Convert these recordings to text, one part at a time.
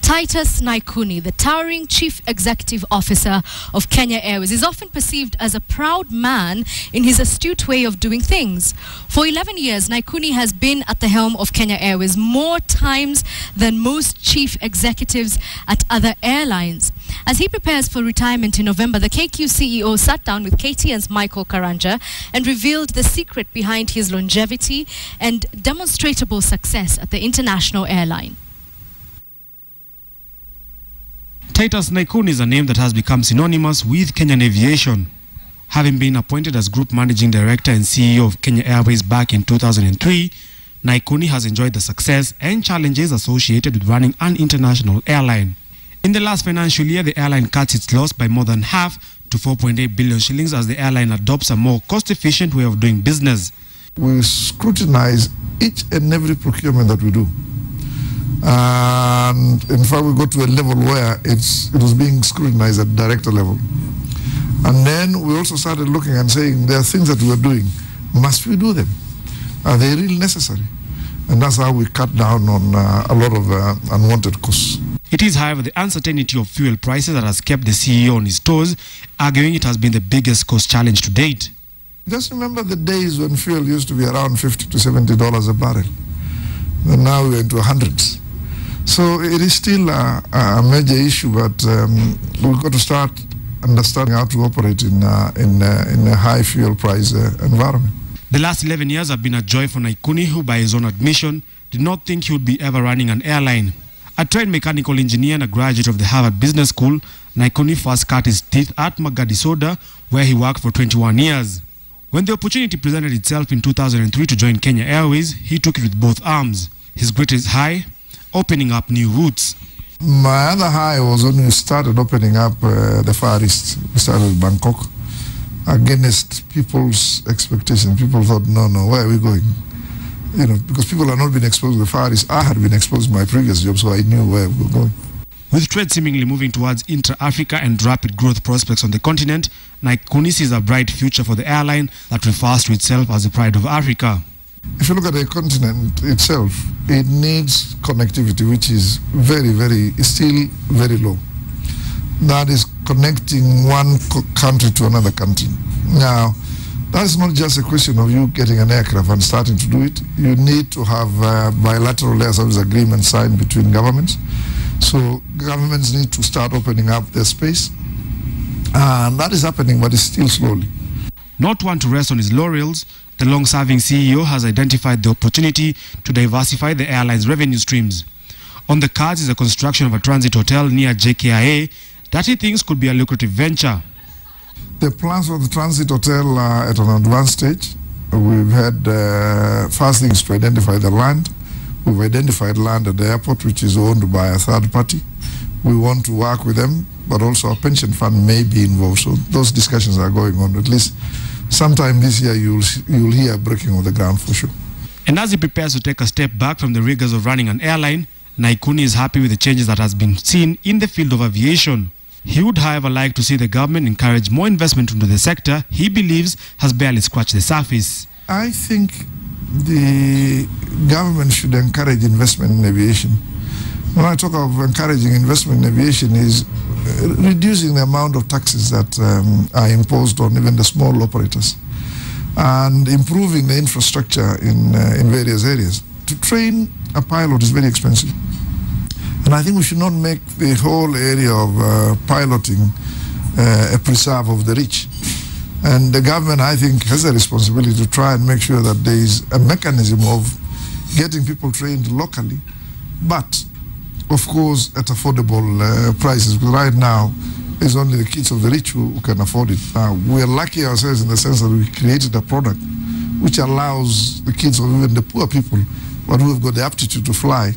Titus Naikuni, the towering Chief Executive Officer of Kenya Airways, is often perceived as a proud man in his astute way of doing things. For 11 years, Naikuni has been at the helm of Kenya Airways more times than most chief executives at other airlines. As he prepares for retirement in November, the KQ CEO sat down with KTN's Michael Karanja and revealed the secret behind his longevity and demonstrable success at the international airline. Titus Naikuni is a name that has become synonymous with Kenyan aviation. Having been appointed as Group Managing Director and CEO of Kenya Airways back in 2003, Naikuni has enjoyed the success and challenges associated with running an international airline. In the last financial year, the airline cuts its loss by more than half to 4.8 billion shillings as the airline adopts a more cost-efficient way of doing business. We scrutinize each and every procurement that we do. And in fact, we got to a level where it was being scrutinized at director level. And then we also started looking and saying, there are things that we are doing. Must we do them? Are they really necessary? And that's how we cut down on a lot of unwanted costs. It is, however, the uncertainty of fuel prices that has kept the CEO on his toes, arguing it has been the biggest cost challenge to date. Just remember the days when fuel used to be around $50 to $70 a barrel. And now we're into hundreds. So it is still a major issue, but we've got to start understanding how to operate in a high fuel price environment. The last 11 years have been a joy for Naikuni, who by his own admission did not think he would be ever running an airline. A trained mechanical engineer and a graduate of the Harvard Business School, Naikuni first cut his teeth at Magadi Soda, where he worked for 21 years. When the opportunity presented itself in 2003 to join Kenya Airways, he took it with both arms. His greatest high, opening up new routes. My other high was when we started opening up the Far East. We started with Bangkok. Against people's expectations, people thought, no, where are we going? You know, because people had not been exposed to the Far East. I had been exposed to my previous job, so I knew where we were going. With trade seemingly moving towards intra-Africa and rapid growth prospects on the continent, Naikuni sees a bright future for the airline that refers to itself as the pride of Africa. If you look at the continent itself, it needs connectivity, which is still very low. That is connecting one country to another country. Now, that is not just a question of you getting an aircraft and starting to do it. You need to have bilateral air service agreements signed between governments. So governments need to start opening up their space. And that is happening, but it's still slowly. Not one to rest on his laurels, the long-serving CEO has identified the opportunity to diversify the airline's revenue streams. On the cards is the construction of a transit hotel near JKIA that he thinks could be a lucrative venture. The plans for the transit hotel are at an advanced stage. We've had first things to identify the land. We've identified land at the airport, which is owned by a third party. We want to work with them, but also a pension fund may be involved. So those discussions are going on. At least sometime this year you'll hear breaking of the ground for sure. And as he prepares to take a step back from the rigors of running an airline, Naikuni is happy with the changes that has been seen in the field of aviation. He would, however, like to see the government encourage more investment into the sector he believes has barely scratched the surface. I think the government should encourage investment in aviation. When I talk of encouraging investment in aviation is reducing the amount of taxes that are imposed on even the small operators and improving the infrastructure in various areas. To train a pilot is very expensive. And I think we should not make the whole area of piloting a preserve of the rich. And the government, I think, has a responsibility to try and make sure that there is a mechanism of getting people trained locally, but of course at affordable prices. Because right now, it's only the kids of the rich who can afford it. Now, we're lucky ourselves in the sense that we created a product which allows the kids of even the poor people, but who have got the aptitude to fly,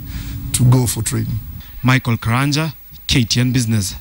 to go for training. Michael Karanja, KTN Business.